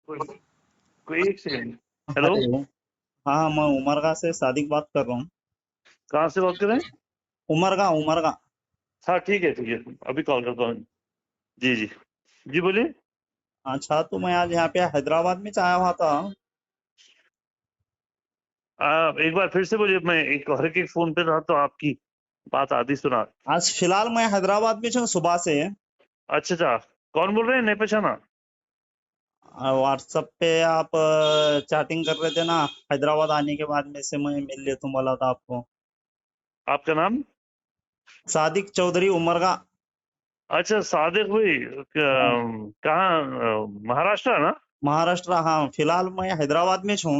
कोई कोई एक सेकंड। हेलो। हेलो। हाँ, मैं उमरगा से सादिक बात कर रहा हूँ। कहाँ से बात कर रहे हैं? उमरगा उमरगा। हाँ ठीक है ठीक है, अभी कॉल करता हूँ। जी जी। जी बोलिए। अच्छा, तो मैं आज यहाँ पे हैदराबाद में आया हुआ था। एक बार फिर से बोलिए, मैं एक हर एक फोन पे था तो आपकी बात आधी सुना। आज फिलहाल मैं हैदराबाद में हूँ सुबह से। अच्छा अच्छा। कौन बोल रहे हैं, नहीं पहचाना। व्हाट्सएप पे आप चैटिंग कर रहे थे ना। हैदराबाद आने के बाद में से मैं मिल ले तुम बोला था आपको। आपका नाम? सादिक चौधरी उमरगा। अच्छा सादिक भाई, हाँ, कहाँ? महाराष्ट्र ना? महाराष्ट्र। हाँ, फिलहाल मैं हैदराबाद में हूँ।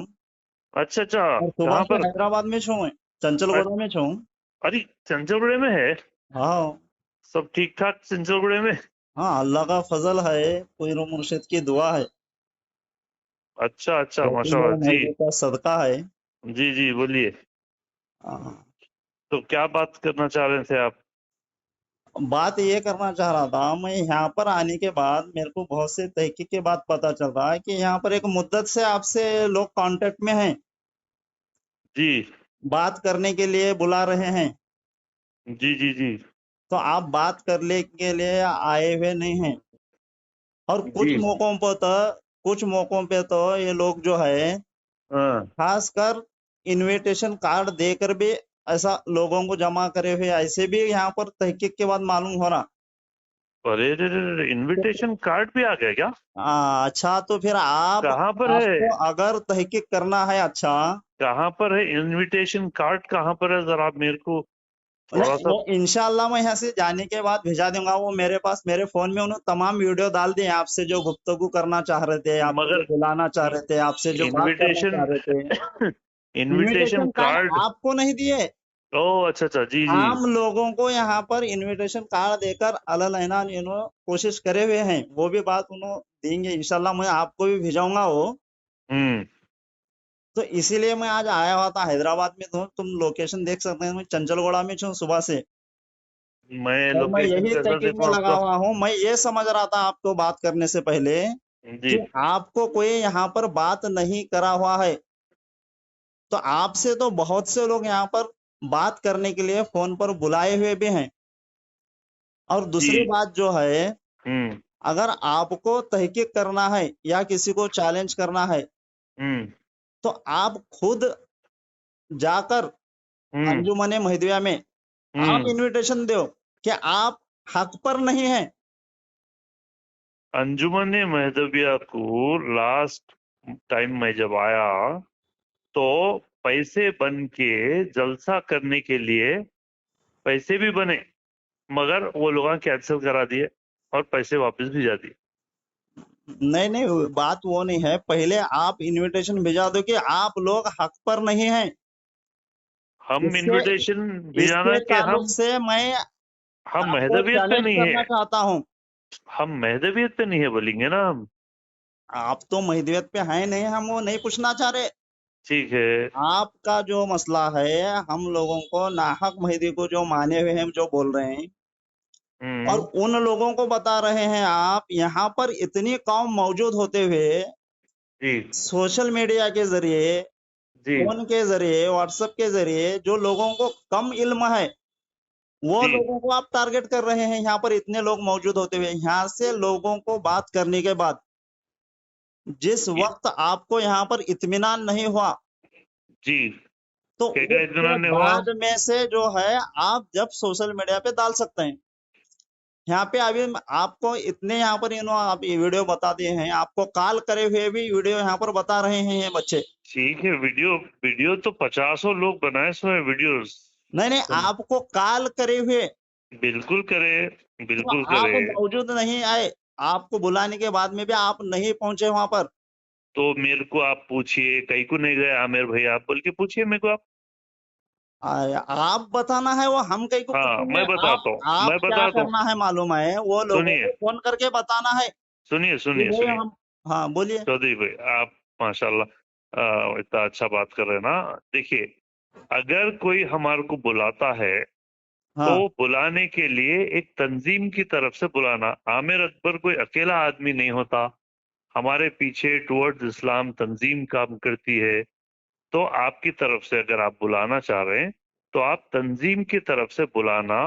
अच्छा अच्छा। और सुबह कहाँ से पर? हैदराबाद में हूँ मैं। अ- चंचलगोदा में हूँ। अरे चंचलगुड़े में है? हाँ। सब ठीक ठाक चंचलगुड़े में? हाँ, अल्लाह का फजल है। पीर मुर्शिद की दुआ है। अच्छा अच्छा, छोटी माशाल्लाह बड़े जी। मर्दों का सदका है। जी जी बोलिए। हाँ। तो क्या बात करना चाह रहे थे आप? बात ये करना चाह रहा था, मैं यहाँ पर आने के बाद मेरे को बहुत से तहकीक के बाद पता चल रहा है कि यहाँ पर एक मुद्दत से आपसे लोग कांटेक्ट में हैं। जी बात करने के लिए बुला रहे हैं। जी जी जी तो आप बात करने के लिए आए हुए नहीं हैं। और जी। कुछ मौकों पे तो ये लोग जो है हाँ। खासकर इनविटेशन कार्ड देकर भी ऐसा लोगों को जमा करे हुए ऐसे भी यहाँ पर तहकीक के बाद मालूम हो रहा। अरे रे रे रे, इनविटेशन कार्ड भी आ गया क्या? अच्छा, तो फिर कहाँ पर है? आपको अगर तहकीक करना है। अच्छा, कहाँ पर है इनविटेशन कार्ड, कहाँ पर है? जरा आप मेरे को थोड़ा नहीं सा। वो इंशाल्लाह मैं यहाँ से जाने के बाद भेजा दूंगा। वो मेरे पास मेरे फोन में उन्होंने तमाम वीडियो डाल दिए। आपसे जो गुफ्तगू करना चाह रहे थे, आपको जो मगर बुलाना चाह रहे थे, आपसे जो बात करना इनविटेशन चाह रहे थे। Invitation invitation card card. आपको नहीं दिए। ओह अच्छा अच्छा, जी जी। आम लोगों को यहाँ पर इनविटेशन कार्ड देकर अलग कोशिश करे हुए हैं। वो भी बात उन्होंने देंगे इंशाल्लाह। मैं आपको भी भेजाऊंगा वो। हम्म। तो इसीलिए मैं आज आया हुआ था हैदराबाद में। तो तुम लोकेशन देख सकते हैं, मैं चंचलगोड़ा में हूँ सुबह से। मैं और मैं लोकेशन यही कैसा तहकीक में देखूं लगा आपका? हुआ हूँ। मैं ये समझ रहा था आपको बात करने से पहले जी। कि आपको कोई यहाँ पर बात नहीं करा हुआ है। तो आपसे तो बहुत से लोग यहाँ पर बात करने के लिए फोन पर बुलाए हुए भी हैं। और दूसरी जी। बात जो है, हम्म अगर आपको तहकीक करना है या किसी को चैलेंज करना है, हम्म तो आप खुद जाकर हम्म अंजुमन महदिया में आप हम्म। इनविटेशन दो कि आप हक पर नहीं हैं। अंजुमन महदविया को लास्ट टाइम मैं जब आया तो पैसे बन के जलसा करने के लिए पैसे भी बने, मगर वो लोग कैंसिल करा दिए और पैसे वापस भी जा दिए। नहीं नहीं, बात वो नहीं है। पहले आप इनविटेशन भेजा दो कि आप लोग हक पर नहीं हैं। हम इससे इनविटेशन भिजाना इसके के ताल्लुक से मैं हम आपको महदवियत पे चैलेंज नहीं है। करना चाहता हूं। हम महदवियत पे नहीं है बोलेंगे ना हम। आप तो महदियत पे हैं नहीं, हम वो नहीं पूछना चाह रहे। ठीक है। आपका जो मसला है, हम लोगों को नाहक महदी को जो माने हुए हैं जो बोल रहे हैं, और हम्म। उन लोगों को बता रहे हैं आप यहाँ पर इतनी कौम मौजूद होते हुए जी सोशल मीडिया के जरिए, जी फोन के जरिए, व्हाट्सएप के जरिए जो लोगों को कम इल्म है वो जी लोगों को आप टारगेट कर रहे हैं। यहाँ पर इतने लोग मौजूद होते हुए यहाँ से लोगों को बात करने के बाद जिस वक्त आपको यहाँ पर इत्मीनान नहीं हुआ, जी। तो क्या क्या उसके इत्मीनान नहीं हुआ? बाद में से जो है आप जब सोशल मीडिया पे डाल सकते हैं। यहाँ पे अभी आपको इतने यहाँ पर आप ये वीडियो बता दिए हैं। आपको कॉल करे हुए भी वीडियो यहाँ पर बता रहे हैं ये बच्चे। ठीक है, वीडियो वीडियो तो पचासों लोग बनाए सो है वीडियोस। नहीं नहीं, आपको कॉल करे हुए। बिल्कुल करे, तो बिल्कुल आप करे। मौजूद नहीं आए। आपको बुलाने के बाद में भी आप नहीं पहुंचे वहां पर। तो मेरे को आप पूछिए, कहीं को नहीं गए आमिर भाई आप बोल के पूछिए मेरे को आप। आप बताना है वो हम कहीं को हाँ पूछेंगे। मैं आप बताता हूँ, आप मैं क्या बताता हूँ। करना है मालूम है, वो लोगों सुनिए को फोन करके बताना है सुनिए कि सुनिए भाई सुनिए। हम। हाँ, बोलिए। चौधरी भाई आप माशाल्लाह इतना अच्छा बात कर रहे हैं ना। देखिए, अगर कोई हमारे को बुलाता है तो हाँ, बुलाने के लिए एक तंजीम की तरफ से बुलाना। आमिर अकबर कोई अकेला आदमी नहीं होता। हमारे पीछे टुवर्ड्स इस्लाम तंजीम काम करती है, तो आपकी तरफ से अगर आप बुलाना चाह रहे हैं तो आप तंजीम की तरफ से बुलाना,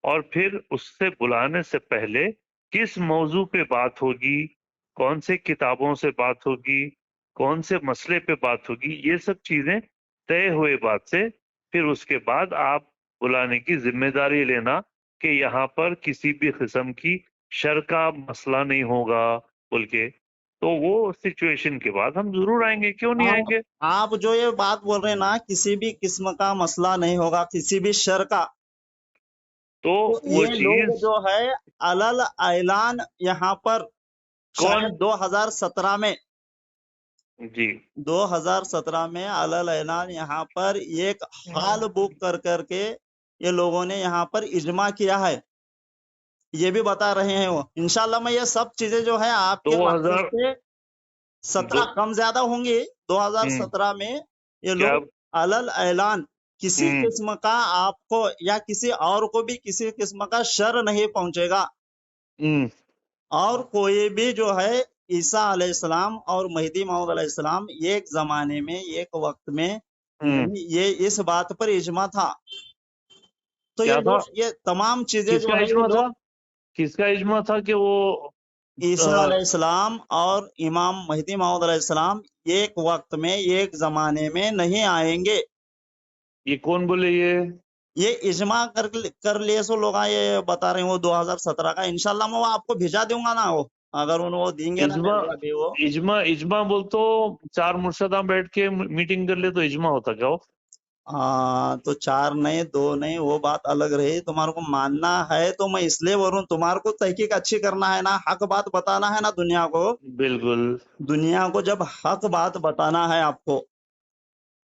और फिर उससे बुलाने से पहले किस मौजू पे बात होगी, कौन से किताबों से बात होगी, कौन से मसले पे बात होगी, ये सब चीजें तय हुए बात से फिर उसके बाद आप बुलाने की जिम्मेदारी लेना कि यहाँ पर किसी भी किस्म की शर का मसला नहीं होगा बोल के। तो वो सिचुएशन के बाद हम जरूर आएंगे, क्यों नहीं हाँ, आएंगे। आप जो ये बात बोल रहे हैं ना, किसी भी किस्म का मसला नहीं होगा, किसी भी शर का, तो तो वो ये लोग चीज जो है अलल ऐलान यहाँ पर कौन। शायद 2017 में, जी 2017 में अलल ऐलान यहाँ पर एक हाल बुक कर करके ये लोगों ने यहाँ पर इजमा किया है, ये भी बता रहे हैं वो। इंशाल्लाह मैं ये सब चीजें जो है आपके वादे 2000 से 17 दो कम ज्यादा होंगी। हम्म 2017 में ये क्या। लोग अलल ऐलान किसी हम्म किस्म का आपको या किसी और को भी किसी किस्म का शर नहीं पहुंचेगा, हम्म और कोई भी जो है ईसा अलैहिस्सलाम और मेहदी मौऊद अलैहिस्सलाम एक जमाने में एक वक्त में हम्म नहीं, ये इस बात पर इजमा था। तो ये क्या था, लोग ये तमाम चीजें जो किसका है ये इज्मा था, लोग किसका इज्मा था कि वो ईसा अ, अलैहिस्सलाम और इमाम मेहदी मौऊद अलैहिस्सलाम एक वक्त में एक जमाने में नहीं आएंगे, ये कौन बोले ये इजमा कर लिए सो लोग ये बता रहे हैं वो 2017 का। इंशाल्लाह मैं वो आपको भिजा दूंगा ना, वो अगर वो देंगे ना इज्मा। मेरे को अभी वो। इज्मा इज्मा बोल तो चार मुर्शदा बैठ के मीटिंग कर ले तो इज्मा होता क्या वो। तो चार नहीं दो नहीं, वो बात अलग रही। तुम्हारे को मानना है तो मैं इसलिए बोल रहा हूँ, तुम्हारे को तहकीक अच्छी करना है ना, हक बात बताना है ना दुनिया को। बिल्कुल। दुनिया को जब हक बात बताना है आपको,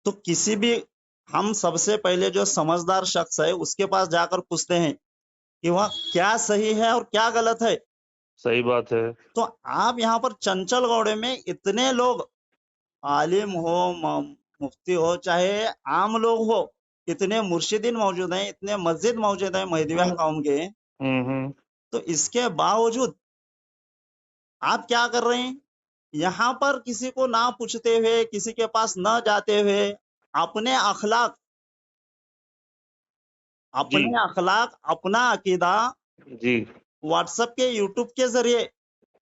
तो किसी भी, हम सबसे पहले जो समझदार शख्स है उसके पास जाकर पूछते हैं कि वह क्या सही है और क्या गलत है। सही बात है। तो आप यहाँ पर चंचल गौड़े में इतने लोग, आलिम हो, मुफ्ती हो, चाहे आम लोग हो, इतने मुर्शिदीन मौजूद हैं, इतने मस्जिद मौजूद हैं महदविया कौम के, हम्म। तो इसके बावजूद आप क्या कर रहे हैं, यहाँ पर किसी को ना पूछते हुए, किसी के पास न जाते हुए, अपने अखलाक, जी अपने अखलाक, अपना अकीदा जी। व्हाट्सएप के, यूट्यूब के जरिए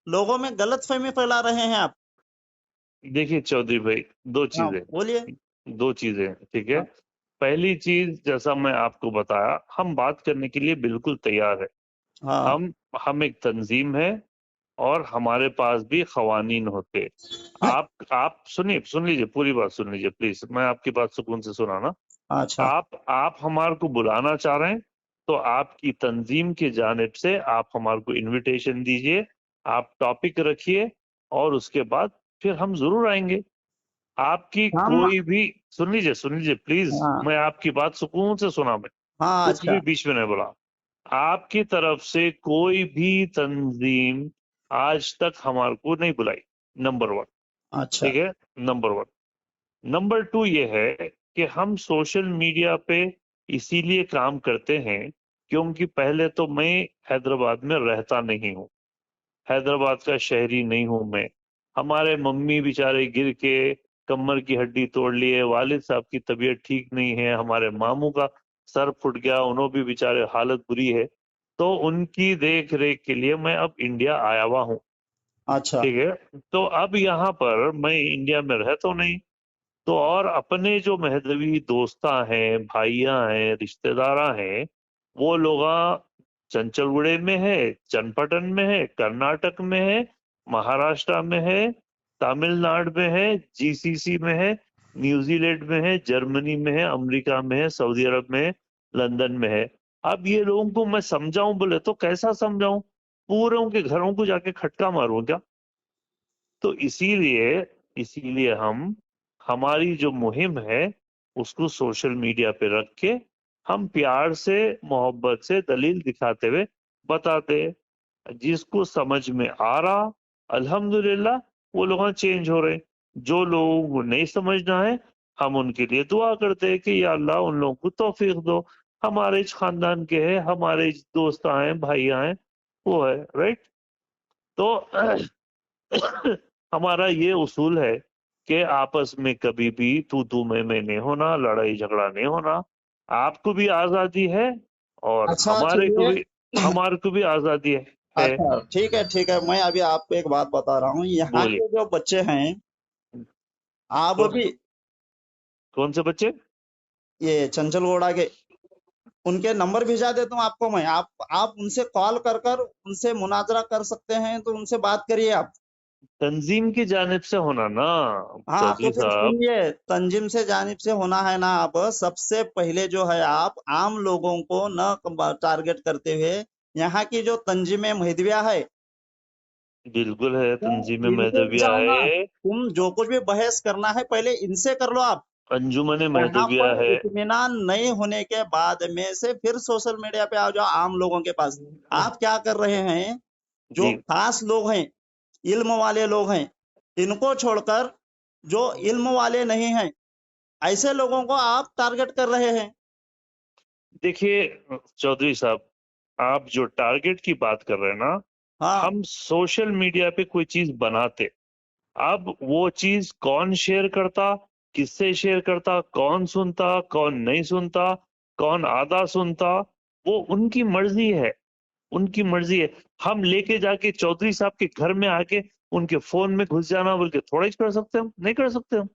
लोगों में गलत फहमी फैला रहे हैं आप। देखिए चौधरी भाई, दो हाँ चीजें, बोलिए। दो चीजें ठीक है। हाँ पहली चीज, जैसा मैं आपको बताया, हम बात करने के लिए बिल्कुल तैयार है। हाँ। हम एक तंजीम है और हमारे पास भी खवानीन होते। आप सुनिए, सुन लीजिए, पूरी बात सुन लीजिए प्लीज, मैं आपकी बात सुकून से सुना ना। अच्छा। आप हमारे को बुलाना चाह रहे हैं तो आपकी तंजीम की जानिब से आप हमारे को इनविटेशन दीजिए, आप टॉपिक रखिए, और उसके बाद फिर हम जरूर आएंगे। आपकी हम। कोई भी, सुन लीजिए प्लीज, हाँ। मैं आपकी बात सुकून से सुना, मैं हाँ। कुछ भी अच्छा। बीच में नहीं बोला। आपकी तरफ से कोई भी तंजीम आज तक हमारे को नहीं बुलाई, नंबर वन। अच्छा। ठीक है, नंबर वन। नंबर टू ये है कि हम सोशल मीडिया पे इसीलिए काम करते हैं क्योंकि पहले तो मैं हैदराबाद में रहता नहीं हूँ, हैदराबाद का शहरी नहीं हूं मैं। हमारे मम्मी बेचारे गिर के कमर की हड्डी तोड़ ली है, वालिद साहब की तबीयत ठीक नहीं है, हमारे मामू का सर फुट गया, उन्हों भी बेचारे हालत बुरी है। तो उनकी देख रेख के लिए मैं अब इंडिया आया हुआ हूँ। अच्छा। ठीक है, तो अब यहाँ पर मैं इंडिया में रहता हूँ नहीं, तो और अपने जो महदवी दोस्ता हैं, भाइयां हैं, रिश्तेदारा हैं, वो लोग चंचलगुड़े में है, चನ್ನपटन में है, कर्नाटक में है, महाराष्ट्र में है, तमिलनाडु में है, जीसीसी में है, न्यूजीलैंड में है, जर्मनी में है, अमेरिका में है, सऊदी अरब में है, लंदन में है। अब ये लोगों को मैं समझाऊं बोले तो कैसा समझाऊं, पूरे उनके घरों को जाके खटका मारूं क्या। तो इसीलिए इसीलिए हम, हमारी जो मुहिम है उसको सोशल मीडिया पे रख के हम प्यार से, मोहब्बत से दलील दिखाते हुए बताते हैं। जिसको समझ में आ रहा, अल्हम्दुलिल्लाह, वो लोग चेंज हो रहे। जो लोगों को नहीं समझना है, हम उनके लिए दुआ करते हैं कि या अल्लाह उन लोगों को तौफीक दो। हमारे इस खानदान के हैं, हमारे इस दोस्त हैं, भाइयां हैं, वो है राइट। तो हमारा ये उसूल है कि आपस में कभी भी तू मैं नहीं होना, लड़ाई झगड़ा नहीं होना। आपको भी आजादी है और अच्छा चलिए। हमारे को भी आजादी है। अच्छा ठीक है ठीक है, मैं अभी आपको एक बात बता रहा हूँ, यहाँ बोलिए। के जो बच्चे हैं, आप कौन भी कौन से बच्चे? ये चंचल गौड़ा के उनके नंबर भिजा देता हूँ आपको मैं, आप उनसे कॉल कर कर उनसे मुनाजरा कर सकते हैं, तो उनसे बात करिए आप। तंजीम की जानिब से होना ना, हाँ तो चौधरी फिर साहब। सुनिए, तंजीम से जानिब से होना है ना, आप सबसे पहले जो है आप आम लोगों को न टारगेट करते हुए, यहाँ की जो तंजीम महदविया है, बिल्कुल है, तो तंजीम इनको भी महदविया जाओ ना, है, तुम जो कुछ भी बहस करना है पहले इनसे कर लो आप। अंजुमन यहाँ महदविया पर है। इत्मीनान नहीं होने के बाद में से फिर सोशल मीडिया पे आ जाओ आम लोगों के पास। आप क्या कर रहे हैं, जो जी, खास लोग हैं, इल्म वाले लोग हैं, इनको छोड़कर जो इल्म वाले नहीं हैं, ऐसे लोगों को आप टारगेट कर रहे हैं। देखिए चौधरी साहब, आप जो टारगेट की बात कर रहे हैं ना, हाँ हम सोशल मीडिया पे कोई चीज बनाते, अब वो चीज कौन शेयर करता, किससे शेयर करता, कौन सुनता, कौन नहीं सुनता, कौन आधा सुनता, वो उनकी मर्जी है, उनकी मर्जी है। हम लेके जाके चौधरी साहब के घर में आके उनके फोन में घुस जाना बोल के थोड़ा ही कर सकते हम, नहीं कर सकते हम।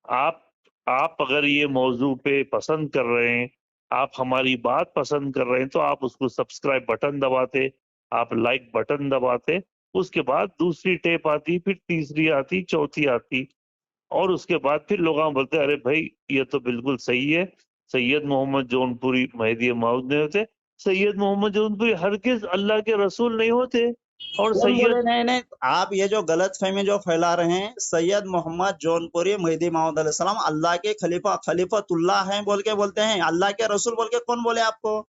आप आप अगर ये मौजू पे पसंद कर रहे हैं, आप हमारी बात पसंद कर रहे हैं, तो आप उसको सब्सक्राइब बटन दबाते, आप लाइक बटन दबाते, उसके बाद दूसरी टेप आती, फिर तीसरी आती, चौथी आती, और उसके बाद फिर लोग बोलते अरे भाई ये तो बिल्कुल सही है, सैयद मोहम्मद जौनपुरी मेहदी मौद नहीं होते, सैयद मोहम्मद जौनपुरी हरगिज अल्लाह के रसूल नहीं होते, और कौन बोले? सैयद नहीं नहीं, आप ये जो गलत फहमी जो फैला रहे हैं, सैयद मोहम्मद जौनपुरी मेहदी माऊद अलैहिस्सलाम अल्लाह के खलीफा खलीफतुल्लाह हैं बोल के बोलते हैं, अल्लाह के रसूल बोल के कौन बोले आपको?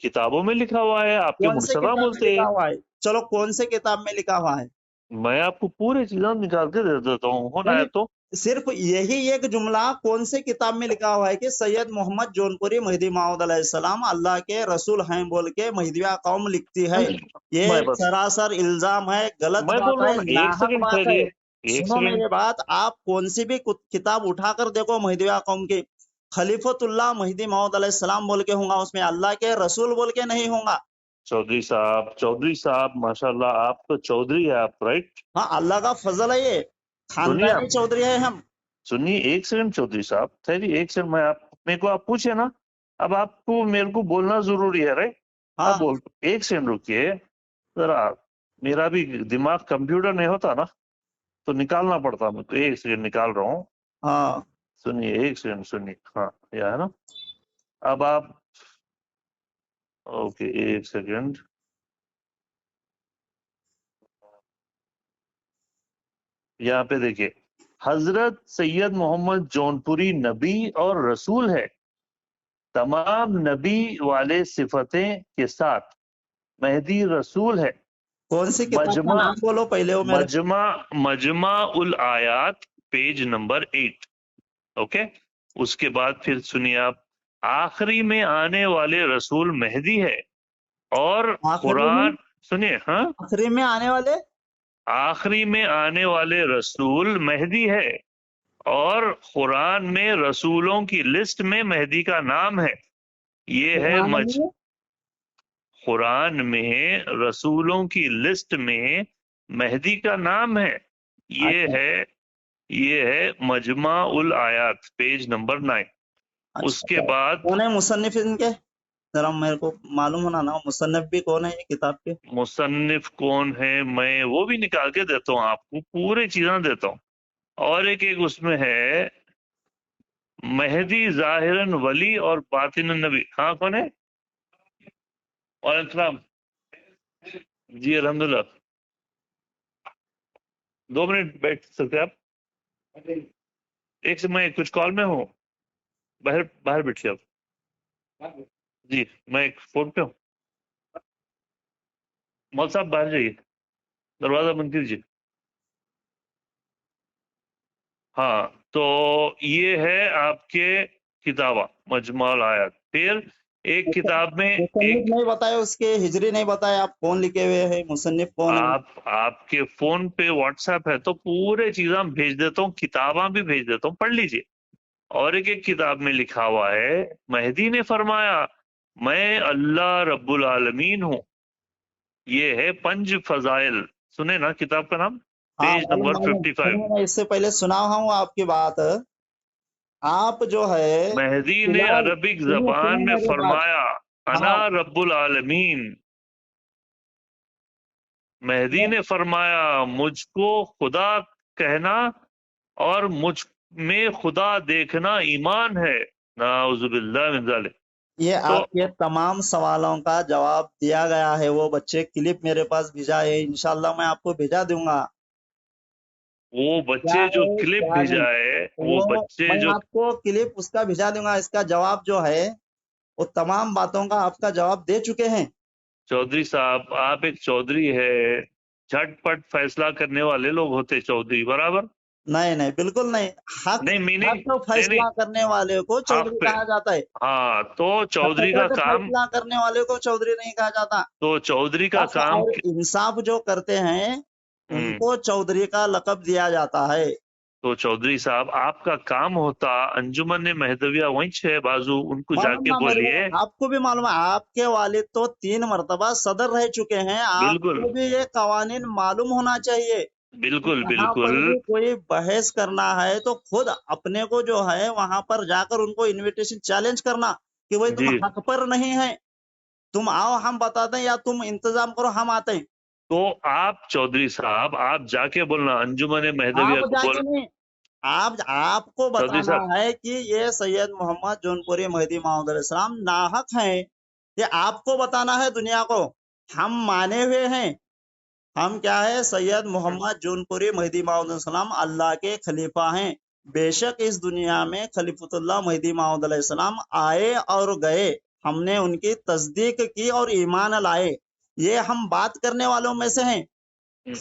किताबों में लिखा हुआ है, आपके कौन से मुर्शदा किताब में बोलते लिखा हैं। हुआ है? चलो कौन से किताब में लिखा हुआ है? मैं आपको पूरे चीजें निकाल के दे देता हूँ, होना नहीं है नहीं, तो। सिर्फ यही एक जुमला कौन से किताब में लिखा हुआ है कि सैयद मोहम्मद जौनपुरी मेहदी माऊद अलैहिस्सलाम अल्लाह के रसूल हैं बोल के महदिया कौम लिखती है? ये मैं बस सरासर इल्जाम है, गलत मैं बोल बात रहा है, हूँ ना, एक नाहक सेकंड बात है। ठहरिए, एक सुनो सेकंड। मेरी बात, आप कौन सी भी किताब उठाकर देखो महदिया कौम की, खलीफतुल्लाह मेहदी माऊद अलैहिस्सलाम बोल के होगा उसमें, अल्लाह के रसूल बोल के नहीं होगा। चौधरी साहब माशाल्लाह, आप तो चौधरी है आप, राइट? हाँ अल्लाह का फजल है ये, सुनिए खानदानी आप, चौधरी है हम। सुनिए एक सेकंड चौधरी साहब, ठहरिए एक सेकंड। मैं आप मेरे को आप पूछे ना, अब आपको मेरे को बोलना जरूरी है, राइट? आप हाँ बोल, एक सेकंड रुकिए जरा। मेरा भी दिमाग कंप्यूटर नहीं होता ना, तो निकालना पड़ता मुझको। एक सेकंड निकाल रहा हूँ, हाँ सुनिए एक सेकंड, सुनिए। हाँ, यह है ना। अब आप, ओके एक सेकंड। यहाँ पे देखिए, हजरत सैयद मोहम्मद जौनपुरी नबी और रसूल है, तमाम नबी वाले सिफतें के साथ मेहदी रसूल है। कौन सी किताब का मजमा नाम बोलो पहले वो मेरे। मजमा मजमा उल आयात, पेज नंबर 8। ओके, उसके बाद फिर सुनिए आप, आखिरी में आने वाले रसूल मेहदी है, और आखिरी में? कुरान, सुनिए हाँ, आखिरी में आने वाले? आखिरी में आने वाले रसूल मेहदी है, और कुरान में रसूलों की लिस्ट में मेहदी का नाम है। ये है कुरान में? कुरान में रसूलों की लिस्ट में मेहदी का नाम है। ये अच्छा है ये है मजमा उल आयात, पेज नंबर 9। अच्छा उसके अच्छा। बाद कौन है मुसन्निफ इनके? जरा मेरे को मालूम होना ना, मुसन्निफ भी कौन है ये किताब के? मुसन्निफ कौन है, मैं वो भी निकाल के देता हूँ आपको, पूरे चीजें देता हूँ। और एक एक उसमें है, मेहदी जाहिरन वली और बातिन नबी। हाँ कौन है? वालेकुम सलाम। जी अल्हम्दुलिल्लाह। 2 मिनट बैठ सकते हैं आप? एक से, मैं कुछ कॉल में हूँ, बाहर बाहर बैठिए आप। जी, मैं एक फोन पे हूँ। मौल साहब बाहर जाइए, दरवाजा बंद कीजिए। हाँ, तो ये है आपके किताबा मजमुअल आयत। फिर एक किताब में मुसन्निफ एक नहीं बताया, उसके हिजरी नहीं बताया, आप कौन लिखे हुए हैं, मुसन्निफ कौन है? आपके फोन पे व्हाट्सएप है तो पूरे चीज़ां भेज देता हूँ, किताबां भी भेज देता हूँ, पढ़ लीजिए। और एक किताब में लिखा हुआ है, मेहदी ने फरमाया मैं अल्लाह रब्बुल आलमीन हूँ। ये है पंज फजाइल, सुने ना किताब का नाम, हाँ पेज मालूम नंबर मालूम, 55। सुनिए मैं इससे पहले सुना हूँ आपकी बात। आप जो है मेहदी ने फिलहाल, अरबिक सुनिए जबान सुनिए में मेरी बात। फरमाया अना हाँ, रब्बुल आलमीन। मेहदी मैं- ने फरमाया मुझको खुदा कहना और मुझ में खुदा देखना ईमान है। नाउजुबिल्लाह मिन जालिक। ये तो आपके तमाम सवालों का जवाब दिया गया है। वो बच्चे क्लिप मेरे पास भेजा है, इंशाल्लाह मैं आपको भेजा दूंगा। वो क्या बच्चे जो है क्लिप क्या नहीं, भेजा है, वो वो बच्चे मैं जो आपको क्लिप उसका भेजा दूंगा। इसका जवाब जो है वो तमाम बातों का आपका जवाब दे चुके हैं। चौधरी साहब, आप एक चौधरी है, झटपट फैसला करने वाले लोग होते चौधरी, बराबर? नहीं नहीं, बिल्कुल नहीं। हक नहीं मीनिंग, हक नहीं नहीं, फैसला करने वाले को हक चौधरी पे, कहा जाता है। हाँ तो चौधरी का हकीकत काम, फैसला करने वाले को चौधरी नहीं कहा जाता। तो चौधरी का हक काम और इंसाफ जो करते हैं हम्म, उनको चौधरी का लकब दिया जाता है। तो चौधरी साहब आपका काम होता, अंजुमन महदविया वहीं छह बाजू उनको मालूम जाके ना मेरे को, बोलिए। आपको भी मालूम है, आपके वालिद तो 3 मरतबा सदर रह चुके हैं, बिल्कुल आपको भी ये कवानीन मालूम होना चाहिए। बिल्कुल यहाँ बिल्कुल। पर भी कोई बहस करना है तो खुद अपने को जो है वहां पर जाकर उनको इनविटेशन चैलेंज करना कि भाई तुम जी, हक पर नहीं है, तुम आओ हम बताते हैं, या तुम इंतजाम करो हम आते हैं। तो आप चौधरी साहब आप जाके बोलना अंजुमन महदविया आप को जाके बोल। नहीं, आप आपको चौधरी बताना साहब, है कि ये सैयद मोहम्मद जौनपुरी मेहदी मौऊद अलैहिस्सलाम नाहक हैं। ये आपको बताना है दुनिया को। हम माने हुए हैं, हम क्या है, सैयद मोहम्मद जौनपुरी मेहदी मौऊद अलैहिस्सलाम अल्लाह के खलीफा हैं। बेशक इस दुनिया में खलीफतुल्लाह मेहदी मौऊद अलैहिस्सलाम आए और गए, हमने उनकी तस्दीक की और ईमान लाए, ये हम बात करने वालों में से हैं।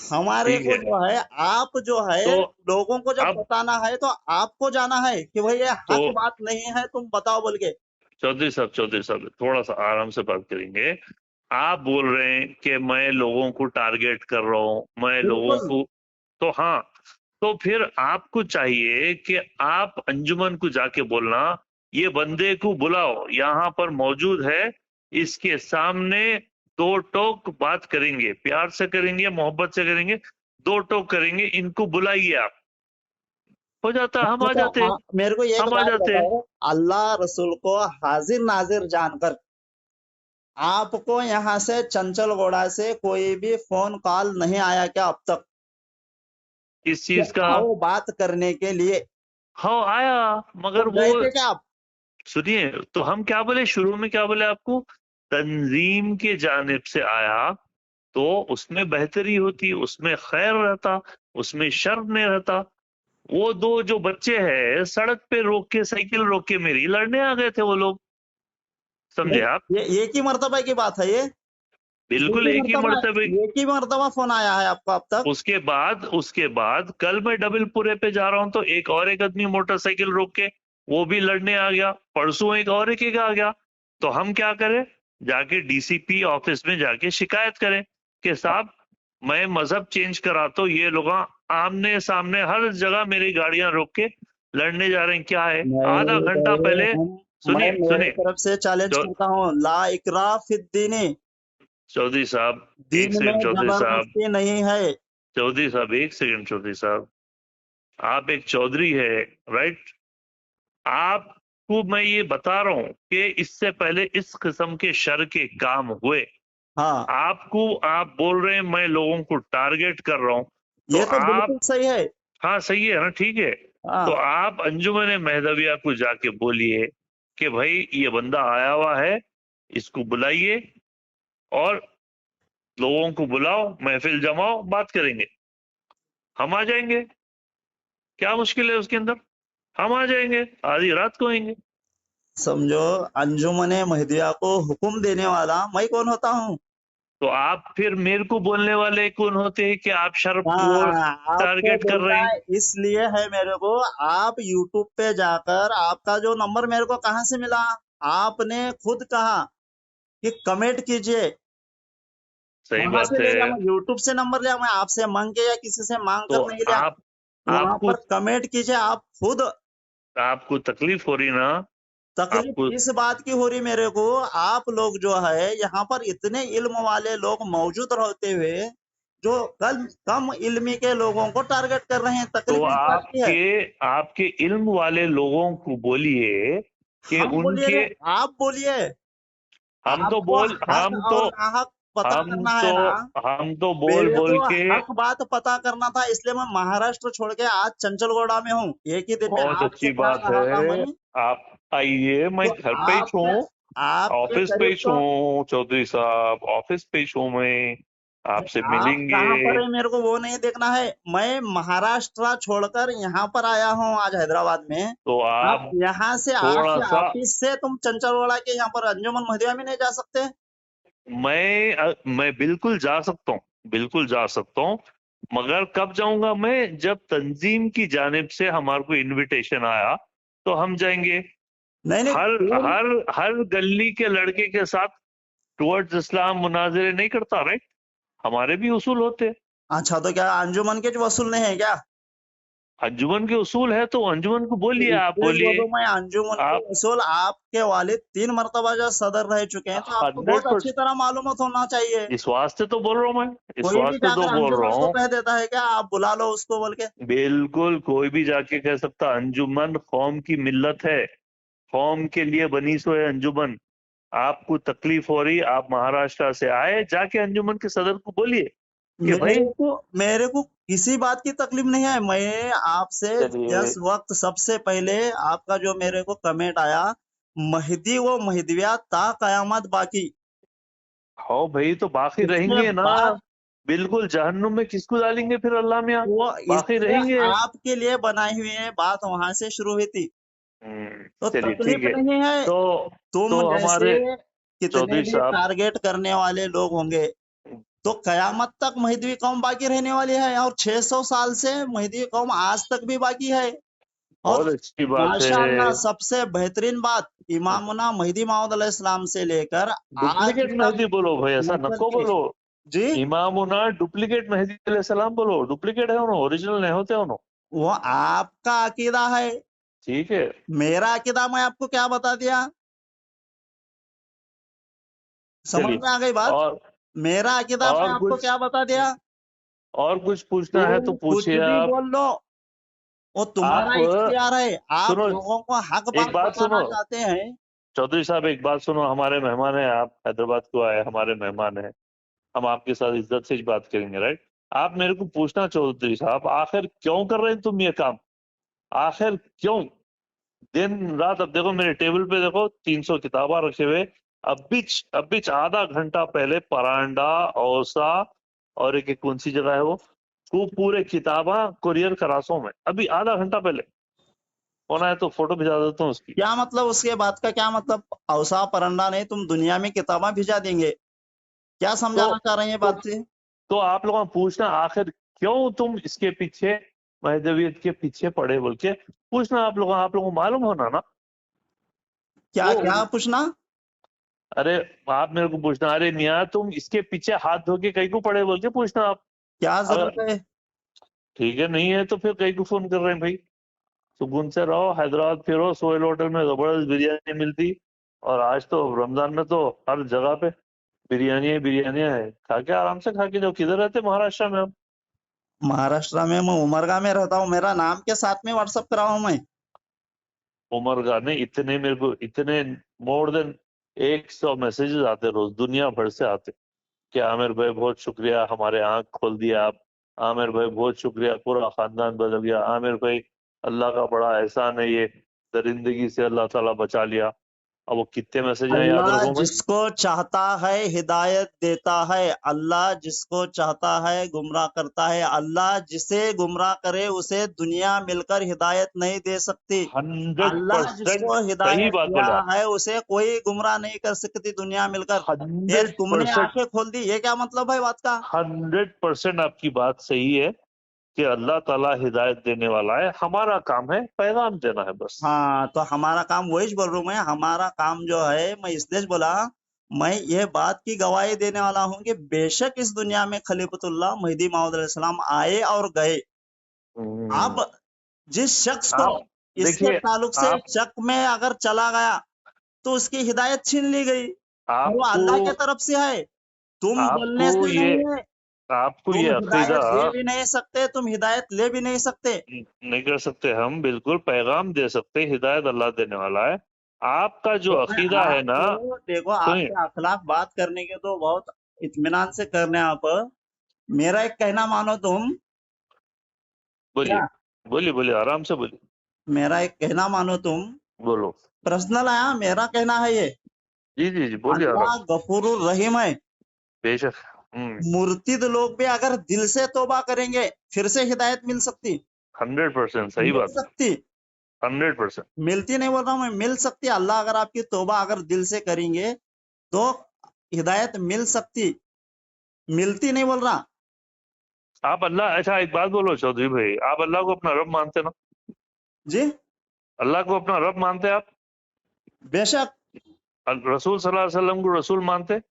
हमारे ठीक को है। जो है, आप जो है तो लोगों को जब अब बताना है तो आपको जाना है कि भाई ये तो हक बात नहीं है, तुम बताओ बोल के। चौधरी साहब थोड़ा सा आराम से बात करेंगे। आप बोल रहे हैं कि मैं लोगों को टारगेट कर रहा हूं, मैं लोगों बिल्कुल। को, तो हाँ, तो फिर आपको चाहिए कि आप अंजुमन को जाके बोलना ये बंदे को बुलाओ, यहाँ पर मौजूद है, इसके सामने दो टोक बात करेंगे, प्यार से करेंगे, मोहब्बत से करेंगे, दो टोक करेंगे, इनको बुलाइए आप। हो जाता, हम आ अच्छा, जाते, मेरे को एक हम आ बात जाते। बताओ, अल्लाह रसूल को हाजिर नाजिर जानकर आपको यहाँ से चंचल गौड़ा से कोई भी फोन कॉल नहीं आया क्या अब तक, किस कि चीज का? आओ बात करने के लिए? हाँ आया, तो मगर वो, गए थे क्या आप? सुनिए तो हम क्या बोले शुरू में, क्या बोले आपको, तंजीम के जानिब से आया तो उसमें बेहतरी होती, उसमें खैर रहता, उसमें शर नहीं रहता। वो दो जो बच्चे हैं सड़क पे रोक के, साइकिल रोक के मेरी लड़ने आ गए थे वो लोग, समझे नहीं, आप? ये एक ही मर्तबा की बात है ये। एक बिल्कुल ही एक ही मर्तबा, मर्तबे। एक ही मर्तबा फोन आया है आपको अब तक? उसके बाद कल मैं डबलपुरे पे जा रहा हूं तो एक आदमी मोटरसाइकिल रोक के वो भी लड़ने आ गया, परसों एक आ गया। तो हम क्या करें, जाके डीसीपी ऑफिस में जाके शिकायत करें कि साहब मैं मजहब चेंज करा तो ये लोग आमने सामने हर जगह मेरी गाड़ियां रोक के लड़ने जा रहे हैं, क्या है? आधा नहीं घंटा भाई, पहले, मैं सुनिए मेरे सुनिए, तरफ से चैलेंज चौ, करता हूँ, ला इकराह फिद्दीनी, चौधरी साहब एक दीन सेकंड, में चौधरी साहब, जबरदस्ती नहीं है। चौधरी साहब एक सेकंड, चौधरी साहब आप एक चौधरी है, राइट? आपको मैं ये बता रहा हूं कि इससे पहले इस किस्म के शर के काम हुए, हाँ, आपको, आप बोल रहे हैं मैं लोगों को टारगेट कर रहा हूं, तो ये तो आप, बिल्कुल सही है। हाँ सही है ना, ठीक है। तो हाँ, आप अंजुमन महदविया को जाके बोलिए कि भाई ये बंदा आया हुआ है, इसको बुलाइए और लोगों को बुलाओ, महफिल जमाओ, बात करेंगे, हम आ जाएंगे। क्या मुश्किल है उसके अंदर? हम आ जाएंगे, आधी रात को आएंगे। समझो, अंजुमन महदिया को हुक्म देने वाला मैं कौन होता हूँ? तो आप फिर मेरे को बोलने वाले कौन होते हैं कि आप शर्फ वो हाँ, आपको टारगेट कर रहे बोलना हैं? इसलिए है मेरे को, आप यूट्यूब पे जाकर आपका जो नंबर मेरे को कहाँ से मिला? आपने खुद कहा कि कमेंट कीजिए, सही वहां बात से ले लिया, है। मैं यूट्यूब से नंबर लिया, मैं आपसे मांग के या किसी से मांग तो कर नहीं लिया। आप वहां आपको पर कमेंट कीजिए आप खुद। आपको तकलीफ हो रही ना? तकलीफ आपको इस बात की हो रही मेरे को, आप लोग जो है यहाँ पर इतने इल्म वाले लोग मौजूद रहते हुए जो कल कम इल्मी के लोगों को टारगेट कर रहे हैं, तो तकलीफ इस बात की है। आपके आपके इल्म वाले लोगों को बोलिए कि हम उनके, बोलिए, आप बोलिए, हम तो आपको बोल हक और नाहक पता हम करना तो है ना। हम तो बोल मेरे बोल को के हक बात पता करना था, इसलिए मैं महाराष्ट्र छोड़ के आज चंचलगौड़ा में हूँ। एक ही दिन में बहुत आपसे अच्छी कह बात रहा था मैं। है। आप आइए, मैं तो घर पे ही आपके हूँ, आपके ऑफिस पे करीब ही तो, हूँ चौधरी साहब, ऑफिस पे ही हूँ मैं, आपसे आप मिलेंगे। कहाँ पर है मेरे को वो नहीं देखना है। मैं महाराष्ट्र छोड़कर यहाँ पर आया हूँ आज हैदराबाद में। तो आप आप यहाँ से थोड़ा आपके सा, ऑफिस से तुम चंचलवाड़ा के यहाँ पर अंजुमन महदिया में नहीं जा सकते? मैं बिल्कुल जा सकता हूँ, बिल्कुल जा सकता हूँ, मगर कब जाऊंगा मैं? जब तंजीम की जानिब से हमारे को इनविटेशन आया तो हम जाएंगे। नहीं नहीं, हर तीन। हर हर गली के लड़के के साथ टुवर्ड्स इस्लाम मुनाजरे नहीं करता, राइट? हमारे भी उसूल होते हैं। अच्छा, तो क्या अंजुमन के जो वसूल नहीं है क्या? अंजुमन के उसूल है तो अंजुमन को तो बोलिए, आप इसलिए बोलिए। बोलो, मैं अंजुमन के आप वसूल, आपके वालिद 3 मरतबा जो सदर रह चुके हैं, तो आपको बहुत हंड्रेड अच्छी तरह मालूम होना चाहिए। इस वास्ते तो बोल रहा हूँ मैं, इस कोई भी वास्ते तो जाकर बोल रहा अंजुमन को हूँ। कह देता है क्या, आप बुला लो उसको बोल के? बिल्कुल कोई भी जाके कह सकता, अंजुमन कौम की मिल्लत है, कौम के लिए बनी सो है अंजुमन। आपको तकलीफ हो रही, आप महाराष्ट्र से आए, जाके अंजुमन के सदर को बोलिए कि भाई। मेरे को किसी बात की तकलीफ नहीं है। मैं आपसे चलिए, जिस वक्त सबसे पहले आपका जो मेरे को कमेंट आया, महदी वो महदविया ता कयामत बाकी, हो भाई, तो बाकी उसके रहेंगे ना। बाद बिल्कुल, जहन्नुम में किसको डालेंगे फिर अल्लाह मियाँ? वो बाकी इसलिए रहेंगे। आपके लिए बनाई हुई है, बात वहां से शुरू हुई थी। तो चलिए ठीक तकलीफ है। नहीं है। तो तुम तो जैसे हमारे कितने चौधरी भी साहब, टारगेट करने वाले लोग होंगे, तो कयामत तक महदी कौम बाकी रहने वाली है, और 600 साल से महदी कौम आज तक भी बाकी है। और बहुत अच्छी बात माशाअल्लाह, है। सबसे बेहतरीन बात, इमामुना महदी माऊद अलैहिस्सलाम से लेकर आज डुप्लीकेट तक मेहदी बोलो भाई, ऐसा लेकर नको के। बोलो। जी, इमामुना डुप्लीकेट मेहदी अलैहिस्सलाम बोलो, डुप्लीकेट है उन्होंने, ओरिजिनल नहीं होते उन्होंने। वो आपका अकीदा है। ठीक है। मेरा अकीदा मैं आपको क्या बता दिया? समझ चलिए, में आ गई बात? और मेरा अकीदा मैं और आपको कुछ क्या बता दिया? और कुछ पूछना है तो तुम कुछ पूछिए भी आप। बोल लो, वो आप तुम्हारा इख्तियार है। आप सुनो, लोगों को हक एक बात बात सुनो बताना चाहते हैं। चौधरी साहब, एक बात सुनो, हमारे मेहमान हैं, आप हैदराबाद को आए, हमारे मेहमान हैं, हम आपके साथ इज्जत से ही बात करेंगे, राइट? आप मेरे को पूछना चौधरी साहब, आखिर क्यों कर रहे हैं तुम ये काम? आखिर क्यों दिन रात? अब देखो मेरे टेबल पे, देखो 300 किताबा रखे हुए। अब भी आधा घंटा पहले परांडा, औसा और एक कौन सी जगह है वो पूरे किताबा कुरियर करासों में, अभी आधा घंटा पहले। होना है तो फोटो भिजा देता हूँ उसकी। क्या मतलब उसके बात का, क्या मतलब? औसा परंडा नहीं, तुम दुनिया में किताबा भिजा देंगे? क्या तो समझाना चाह रहे हैं तो बात से? तो आप लोगों को पूछना, आखिर क्यों तुम इसके पीछे, महदवियत के पीछे पड़े बोल के पूछना। आप लोगों को मालूम होना ना। क्या वो क्या पूछना? अरे, आप मेरे को पूछना, अरे निया तुम इसके पीछे हाथ धो के कहीं को पड़े बोल के पूछना आप। क्या अगर जरूरत है? ठीक है, नहीं है तो फिर कहीं को फोन कर रहे हैं भाई? सुकून से रहो, हैदराबाद फिरो, सोहेल होटल में जबरदस्त बिरयानी मिलती। और आज तो रमजान में तो हर जगह पे बिरयानी बिरयानियां है, खा के आराम से खा के जाओ। किधर रहते महाराष्ट्र में हम? महाराष्ट्र में मैं उमरगा में रहता हूँ। मेरा नाम के साथ में व्हाट्सअप कराऊं मैं? उमर का नहीं, इतने मेरे को इतने मोर देन 100 मैसेजेस आते रोज, दुनिया भर से आते कि आमिर भाई बहुत शुक्रिया, हमारे आंख खोल दिया आप। आमिर भाई बहुत शुक्रिया, पूरा खानदान बदल गया। आमिर भाई, अल्लाह का बड़ा एहसान है, ये दरिंदगी से अल्लाह ताला बचा लिया। अब वो कितने मैसेज हैं याद अल्लाह रखूं मैं? जिसको चाहता है हिदायत देता है, अल्लाह जिसको चाहता है गुमराह करता है। अल्लाह जिसे गुमराह करे उसे दुनिया मिलकर हिदायत नहीं दे सकती। हंड्रेड अल्लाह परसेंट जिसको सही हिदायत बात दिया बोले आप। है उसे कोई गुमराह नहीं कर सकती दुनिया मिलकर। ये 100%, तुमने आंखें खोल दी, ये क्या मतलब है बात का? 100% आपकी बात सही है। कि अल्लाह ताला हिदायत देने वाला है, हमारा काम है पैगाम देना है बस। हाँ, तो हमारा काम वही बोल रहा हूँ मैं, हमारा काम जो है, मैं इसलिए बोला, मैं ये बात की गवाही देने वाला हूँ कि बेशक इस दुनिया में खलीफतुल्लाह मेहदी मौऊद अलैहिस्सलाम आए और गए। हम्म, अब जिस शख्स को आप इसके देखिए, ताल्लुक से आप शक में अगर चला गया तो उसकी हिदायत छीन ली गई, और वो आपको अल्लाह की तरफ से है, तुम आपको बोलने से ये नहीं है। आपको ये तुम अकीदा हिदायत दे भी नहीं सकते, तुम हिदायत ले भी नहीं सकते। नहीं कर सकते, हम बिल्कुल पैगाम दे सकते, हिदायत अल्लाह देने वाला है। आपका जो तो मैं अकीदा है ना, आपको देखो, सुनिए, आपके अखलाक बात करने के तो बहुत इत्मीनान से करने आप। मेरा एक कहना मानो तुम। बोलिए, क्या? बोलिए, बोलिए, आराम से बोलिए, मेरा एक कहना मानो तुम। बोलो। पर्सनल आया, मेरा कहना है ये। जी, जी, जी, बोलिए अल्लाह आराम। गफूरुर रहीम है। बेशक। मुर्तिद लोग भी अगर दिल से तौबा करेंगे, फिर से हिदायत मिल सकती। 100% सही मिल बात है। सकती। 100%। मिलती नहीं बोल रहा हूं मैं, मिल सकती। अल्लाह अगर आपकी तौबा अगर दिल से करेंगे तो हिदायत मिल सकती। मिलती नहीं बोल रहा। आप अल्लाह, अच्छा एक बात बोलो चौधरी भाई, आप अल्लाह को अपना रब मानते ना? जी। अल्लाह को अपना रब मानते आप? बेशक। रसूल सल्लल्लाहु अलैहि वसल्लम को रसूल मानते?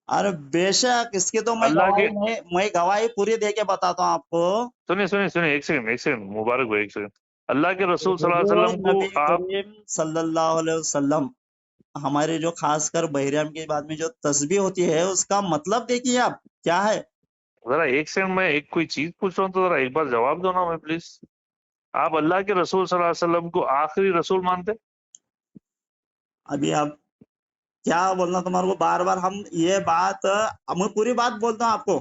अरे बेशक, इसकी तो मैं अल्लाह के, गवाही, मैं गवाही पूरी दे के बताता हूँ आपको। सुनिए, सुनिए, सुनिए, एक सेकंड, एक सेकंड, मुबारक भाई, एक सेकंड। अल्लाह के रसूल सल्लल्लाहु अलैहि हुजूर वसल्लम को नबी आप, करीम सल्लल्लाहु अलैहि वसल्लम, हमारे जो खासकर बहरियाम के बाद में जो तस्बीह होती है, उसका मतलब देखिए आप क्या है। जरा एक सेकंड, मैं एक कोई चीज पूछ रहा हूँ तो जरा एक बार जवाब दो ना मैं प्लीज। आप अल्लाह के रसूल सल्लल्लाहु अलैहि वसल्लम को आखिरी रसूल मानते? अभी आप क्या बोलना तुम्हारे को, बार बार हम ये बात, मैं पूरी बात बोलता हूँ आपको।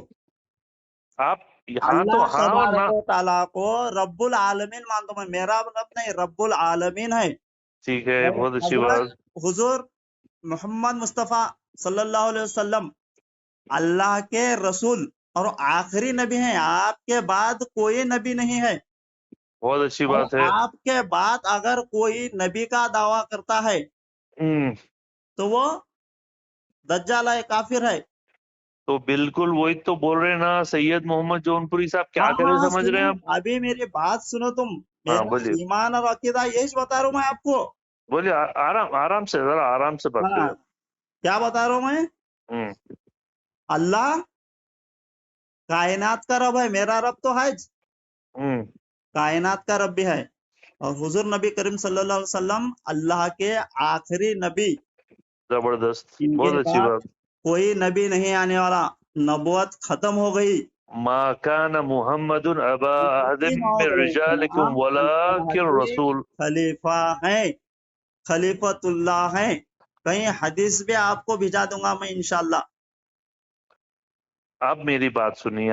आप, हाँ तो अल्लाह हाँ और तबारक ना। व तआला को रब्बुल आलमीन मानता हूँ मैं। मेरा रब नहीं, रब्बुल आलमीन है। ठीक है, और बहुत अच्छी हजरत बात। हुजूर मोहम्मद मुस्तफ़ा सल्लल्लाहु अलैहि वसल्लम अल्लाह के रसूल और आखिरी नबी हैं। आपके बाद कोई नबी नहीं है। बहुत अच्छी और बात है। आपके बाद अगर कोई नबी का दावा करता है हम्म, तो वो दज्जाल है, काफिर है। तो बिल्कुल वही तो बोल रहे हैं ना सैयद मोहम्मद जौनपुरी साहब, हाँ क्या करे हाँ, समझ रहे सुनो, हैं आप? अभी मेरी बात सुनो तुम। हाँ, मेरा बोलिए, ईमान और अकीदा यही बता रहा हूँ मैं आपको। बोलिए, आराम आराम से, जरा आराम से बात हाँ, करिए। क्या बता रहा हूँ मैं। हम्म, अल्लाह कायनात का रब है, मेरा रब तो है, हम्म, कायनात का रब भी है। और हुजूर नबी करीम सल्लल्लाहु अलैहि वसल्लम अल्लाह के आखिरी नबी। जबरदस्त, इनके बहुत अच्छी बाद बात। कोई नबी नहीं आने वाला। नबुवत खत्म हो गई। मा कान मुहम्मदुन अबा अहदिन मिन रिजालिकुम हम अल्लाह वलाकिन के रसूल। खलीफा हैं, खलीफतुल्लाह हैं। कहीं हदीस भी आपको भिजा दूंगा मैं इंशाल्लाह। आप मेरी बात सुनिए,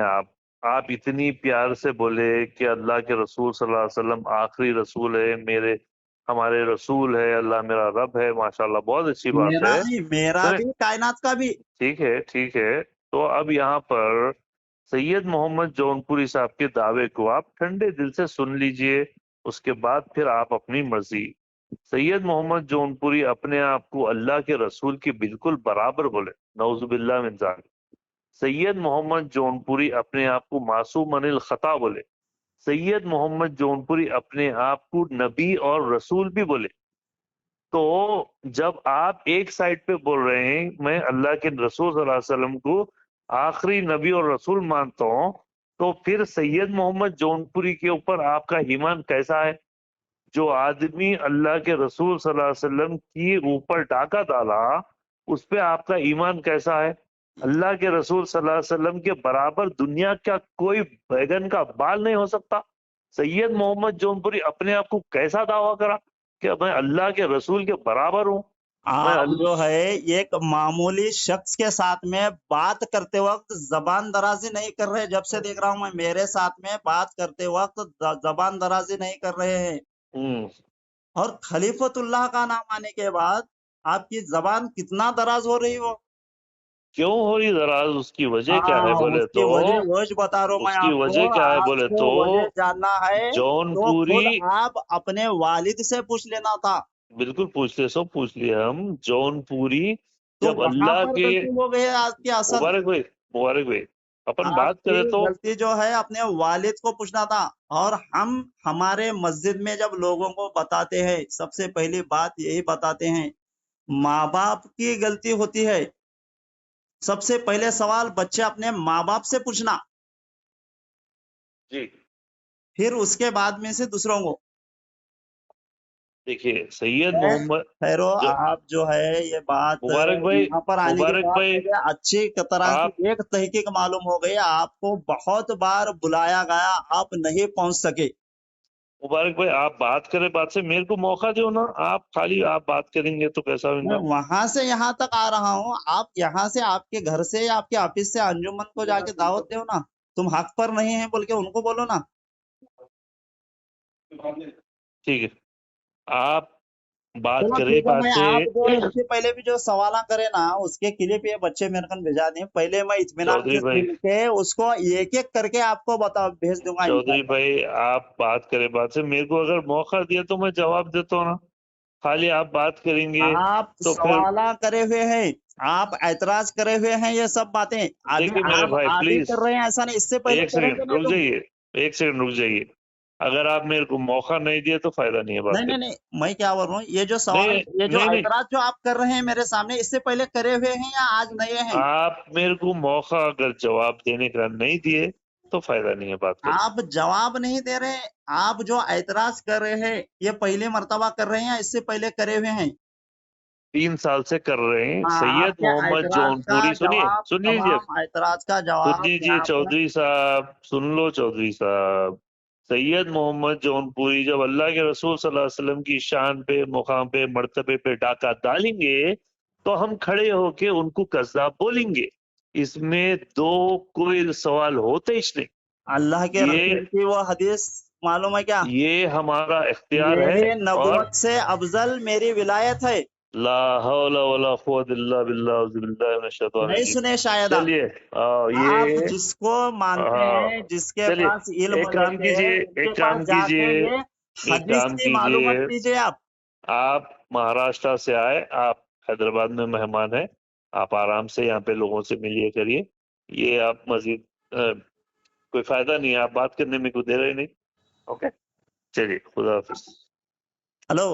आप इतनी प्यार से बोले कि अल्लाह के रसूल सल्लल्लाहु अलैहि वसल्लम आखिरी रसूल है, मेरे हमारे रसूल है, अल्लाह मेरा रब है, माशाल्लाह, बहुत अच्छी बात मेरा है। नहीं, मेरा सुने, भी कायनात का भी। ठीक है, ठीक है। तो अब यहाँ पर सैयद मोहम्मद जौनपुरी साहब के दावे को आप ठंडे दिल से सुन लीजिए, उसके बाद फिर आप अपनी मर्जी। सैयद मोहम्मद जौनपुरी अपने आप को अल्लाह के रसूल की बिल्कुल बराबर बोले, नौजुबिल्लाह मिन ज़ालिक। सैयद मोहम्मद जौनपुरी अपने आप को मासूम अनिल खता बोले। सैयद मोहम्मद जौनपुरी अपने आप को नबी और रसूल भी बोले। तो जब आप एक साइड पे बोल रहे हैं मैं अल्लाह के रसूल सल्लल्लाहु अलैहि वसल्लम को आखिरी नबी और रसूल मानता हूं, तो फिर सैयद मोहम्मद जौनपुरी के ऊपर आपका ईमान कैसा है? जो आदमी अल्लाह के रसूल सल्लल्लाहु अलैहि वसल्लम की ऊपर डाका डाला, उस पे आपका ईमान कैसा है? अल्लाह के रसूल सल्लल्लाहु अलैहि वसल्लम के बराबर दुनिया का कोई बैगन का बाल नहीं हो सकता। सैयद मोहम्मद जौनपुरी अपने आप को कैसा दावा करा कि मैं अल्लाह के रसूल के बराबर हूँ? मैं आप जो है एक मामूली शख्स के साथ में बात करते वक्त जबान दराजी नहीं कर रहे। जब से देख रहा हूं मैं, मेरे साथ में बात करते वक्त जबान दराजी नहीं कर रहे हैं। हम्म, और खलीफतुल्लाह का नाम आने के बाद आपकी जबान कितना दराज हो रही हो। क्यों हो रही दराज? उसकी वजह क्या है हाँ, बोले उसकी तो, वजह वही बता रहा हूँ मैं उसकी आपको। वजह क्या है बोले आपको तो, वजह जानना है तो जौनपुरी, खुद आप अपने वालिद से पूछ लेना था। बिल्कुल पूछ ले, सब पूछ लिए हम। जौनपुरी तो जब वहां अल्लाह पर के, गलती हो गई है आपकी असल। मुबारक भाई, मुबारक भाई, अपन बात आपकी करें तो गलती जो है अपने वालिद को पूछना था। और हम हमारे मस्जिद में जब लोगों को बताते हैं, सबसे पहली बात यही बताते हैं, माँ बाप की गलती होती है। सबसे पहले सवाल बच्चे अपने माँ बाप से पूछना, जी फिर उसके बाद में से दूसरों को। देखिए सैयद है, मोहम्मद खैरो जो आप जो है ये बात यहाँ पर आने के मुबारक बाद भाई मुझे अच्छी तरह आप से एक तहकीक मालूम हो गई। आपको बहुत बार बुलाया गया, आप नहीं पहुंच सके। मुबारक भाई आप बात करें, बात से मेरे को मौका दो ना। आप खाली आप बात करेंगे तो कैसा मैं होगा? वहां से यहाँ तक आ रहा हूँ, आप यहाँ से आपके घर से या आपके ऑफिस से अंजुमन को जाके दावत दो ना। तुम हक पर नहीं है बोल के उनको बोलो ना। ठीक है, आप बात चलो करें ठीक है बात भाई, से। आप जो इससे पहले भी जो सवाल करे ना उसके क्लिप ये बच्चे मेरे को भेजा दिए। पहले मैं इत्मीनान चौधरी से भाई, सुन के उसको एक एक करके आपको बता भेज दूंगा चौधरी इंशाल्लाह। भाई आप बात करें बात से, मेरे को अगर मौका दिया तो मैं जवाब देता हूँ ना। खाली आप बात करेंगे आप तो फिर। सवाल करे हुए हैं, आप ऐतराज करे हुए हैं, ये सब बातें अभी देखिए मेरे आप भाई आगे प्लीज, कर रहे हैं, ऐसा नहीं इससे पहले एक करेंगे सेकंड नहीं रुक तुम। जाइए, एक सेकंड रुक जाइए। अगर आप मेरे को मौका नहीं दिए तो फायदा नहीं है बात नहीं नहीं करने। नहीं, मैं क्या बोल रहा हूँ, ये जो सवाल, नहीं ये जो नहीं नहीं, ऐतराज जो आप कर रहे हैं मेरे सामने, इससे पहले करे हुए हैं या आज नए हैं? आप मेरे को मौका अगर जवाब देने का नहीं दिए तो फायदा नहीं है बात करने। आप जवाब नहीं दे रहे। आप जो ऐतराज कर रहे हैं ये पहले मर्तबा कर रहे हैं या इससे पहले करे हुए हैं? 3 साल से कर रहे हैं हाँ, सैयद आपके मोहम्मद ऐतराज का जौनपुरी। सुनिए जवाब, सुन लीजिए, तमाम ऐतराज का सुन जवाब लीजिए यहाँ पर। चौधरी साहब, सुन लो चौधरी साहब। सैयद मोहम्मद जौनपुरी जब अल्लाह के रसूल सल्लल्लाहु अलैहि वसल्लम की शान पे, मुकाम पे, मर्तबे पे डाका डालेंगे तो हम खड़े होके उनको कज़्ज़ाब बोलेंगे। इसमें दो कोई सवाल होते ही नहीं। अल्लाह के ये रसूल की वो हदीस मालूम है क्या? ये हमारा इख्तियार है। मेरी और नबुवत से अफजल मेरी विलायत है। ला हौला वला कुव्वता इल्ला बिल्लाह, औज़ु बिल्लाहि मिनश शैतानिर नहीं रजीम। सुने शायद आप? चलिए आप ये जिसको मानते हैं, हाँ, जिसके चलिए पास इल्म एक काम रखते हैं, कीजिए, उनके एक पास काम जाके कीजिए, ये एक हदीस काम की कीजिए। मालूमात लीजिए आप। आप महाराष्ट्र से आए, आप हैदराबाद में मेहमान हैं, आप आराम से यहाँ पे लोगों से मिलिए करिए। ये आप मजीद कोई फायदा नहीं है, आप बात करने में कोई दे रहे नहीं। ओके, चलिए खुदा हाफिज। हेलो।